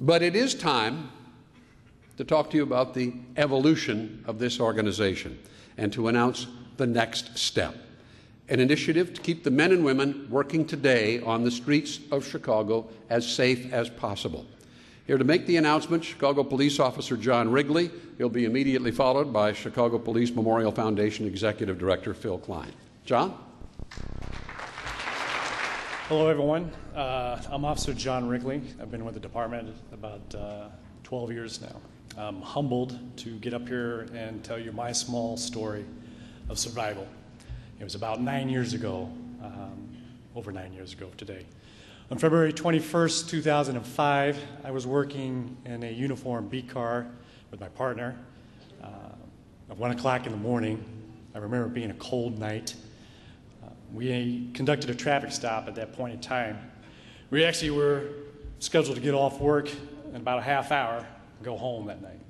But it is time to talk to you about the evolution of this organization and to announce the next step, an initiative to keep the men and women working today on the streets of Chicago as safe as possible. Here to make the announcement, Chicago Police Officer John Wrigley. He'll be immediately followed by Chicago Police Memorial Foundation Executive Director Phil Klein. John? Hello, everyone. I'm Officer John Wrigley. I've been with the department about 12 years now. I'm humbled to get up here and tell you my small story of survival. It was about 9 years ago, over 9 years ago today. On February 21st, 2005, I was working in a uniform beat car with my partner. At 1 o'clock in the morning, I remember it being a cold night. We conducted a traffic stop at that point in time. We actually were scheduled to get off work in about a half hour and go home that night.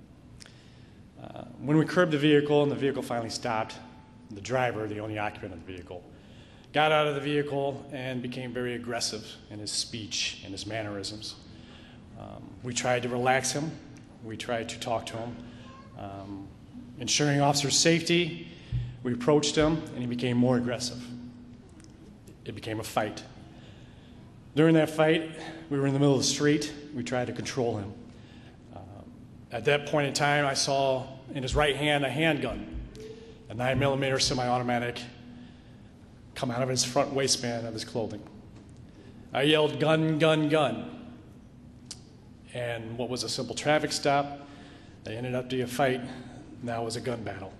When we curbed the vehicle and the vehicle finally stopped, the driver, the only occupant of the vehicle, got out of the vehicle and became very aggressive in his speech and his mannerisms. We tried to relax him. We tried to talk to him. Ensuring officer safety, we approached him and he became more aggressive. It became a fight. During that fight, we were in the middle of the street. We tried to control him. At that point in time, I saw in his right hand a handgun, a 9mm semi-automatic, come out of his front waistband of his clothing. I yelled, "Gun, gun, gun." And what was a simple traffic stop, that ended up to be a fight, now was a gun battle.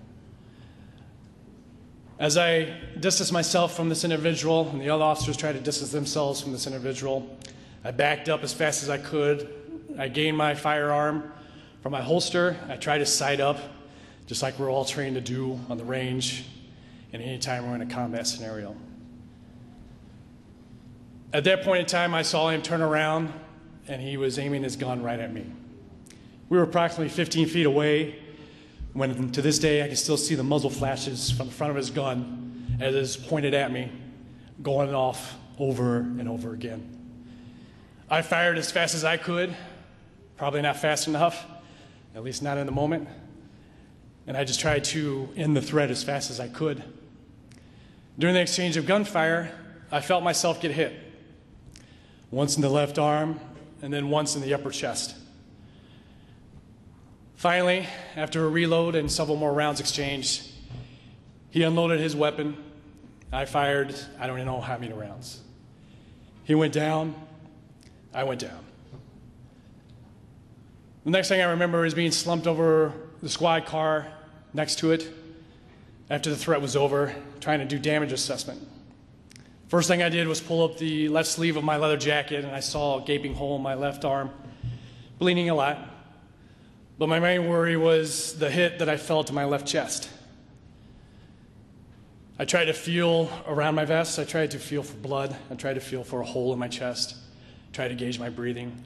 As I distanced myself from this individual and the other officers tried to distance themselves from this individual, I backed up as fast as I could. I gained my firearm from my holster. I tried to sight up, just like we're all trained to do on the range and any time we're in a combat scenario. At that point in time, I saw him turn around and he was aiming his gun right at me. We were approximately 15 feet away when, to this day, I can still see the muzzle flashes from the front of his gun as it is pointed at me, going off over and over again. I fired as fast as I could, probably not fast enough, at least not in the moment, and I just tried to end the threat as fast as I could. During the exchange of gunfire, I felt myself get hit, once in the left arm and then once in the upper chest. Finally, after a reload and several more rounds exchanged, he unloaded his weapon. I fired, I don't even know how many rounds. He went down, I went down. The next thing I remember is being slumped over the squad car next to it after the threat was over, trying to do damage assessment. First thing I did was pull up the left sleeve of my leather jacket and I saw a gaping hole in my left arm, bleeding a lot. But my main worry was the hit that I felt to my left chest. I tried to feel around my vest. I tried to feel for blood. I tried to feel for a hole in my chest. Tried to gauge my breathing,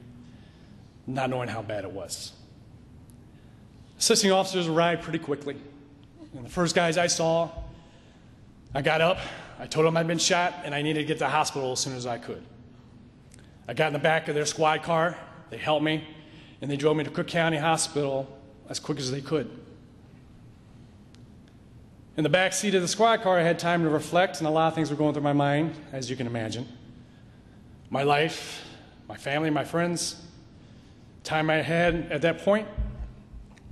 not knowing how bad it was. Assisting officers arrived pretty quickly. And the first guys I saw, I got up, I told them I'd been shot, and I needed to get to the hospital as soon as I could. I got in the back of their squad car, they helped me, and they drove me to Cook County Hospital as quick as they could. In the back seat of the squad car, I had time to reflect, and a lot of things were going through my mind, as you can imagine. My life, my family, my friends, time I had at that point,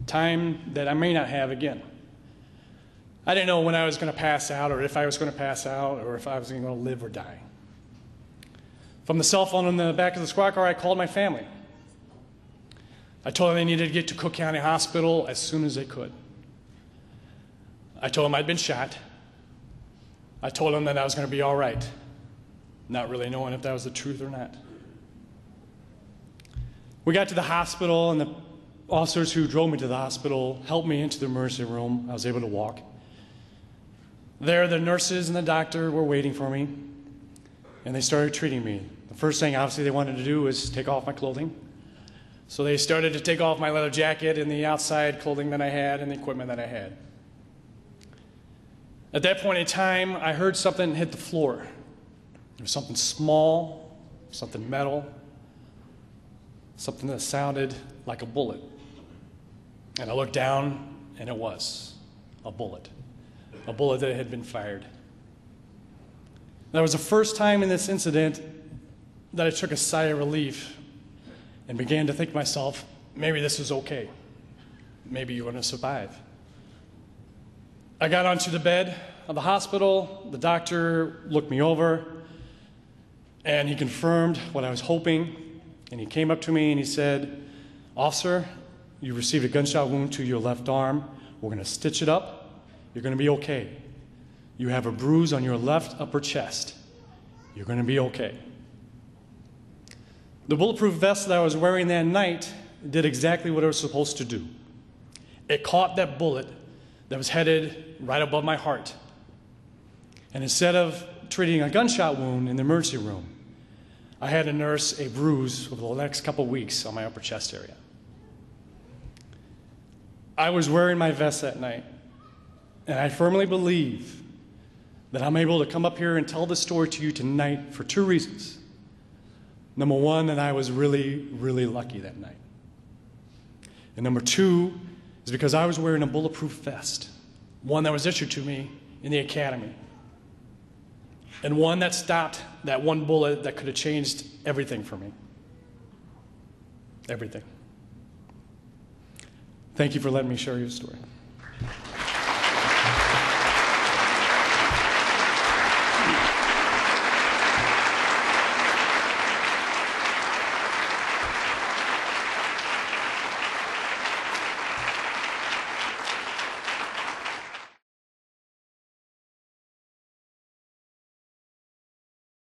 time that I may not have again. I didn't know when I was going to pass out, or if I was going to pass out, or if I was going to live or die. From the cell phone in the back of the squad car, I called my family. I told them they needed to get to Cook County Hospital as soon as they could. I told them I'd been shot. I told them that I was going to be all right, not really knowing if that was the truth or not. We got to the hospital, and the officers who drove me to the hospital helped me into the emergency room. I was able to walk. There, the nurses and the doctor were waiting for me, and they started treating me. The first thing, obviously, they wanted to do was take off my clothing. So they started to take off my leather jacket and the outside clothing that I had and the equipment that I had. At that point in time, I heard something hit the floor. There was something small, something metal, something that sounded like a bullet. And I looked down, and it was a bullet that had been fired. That was the first time in this incident that I took a sigh of relief and began to think to myself, maybe this is okay. Maybe you're going to survive. I got onto the bed of the hospital. The doctor looked me over, and he confirmed what I was hoping. And he came up to me and he said, "Officer, you received a gunshot wound to your left arm. We're going to stitch it up. You're going to be okay. You have a bruise on your left upper chest. You're going to be okay." The bulletproof vest that I was wearing that night did exactly what it was supposed to do. It caught that bullet that was headed right above my heart. And instead of treating a gunshot wound in the emergency room, I had to nurse a bruise over the next couple weeks on my upper chest area. I was wearing my vest that night, and I firmly believe that I'm able to come up here and tell this story to you tonight for two reasons. Number one, that I was really, really lucky that night. And number two is because I was wearing a bulletproof vest, one that was issued to me in the academy, and one that stopped that one bullet that could have changed everything for me. Everything. Thank you for letting me share your story.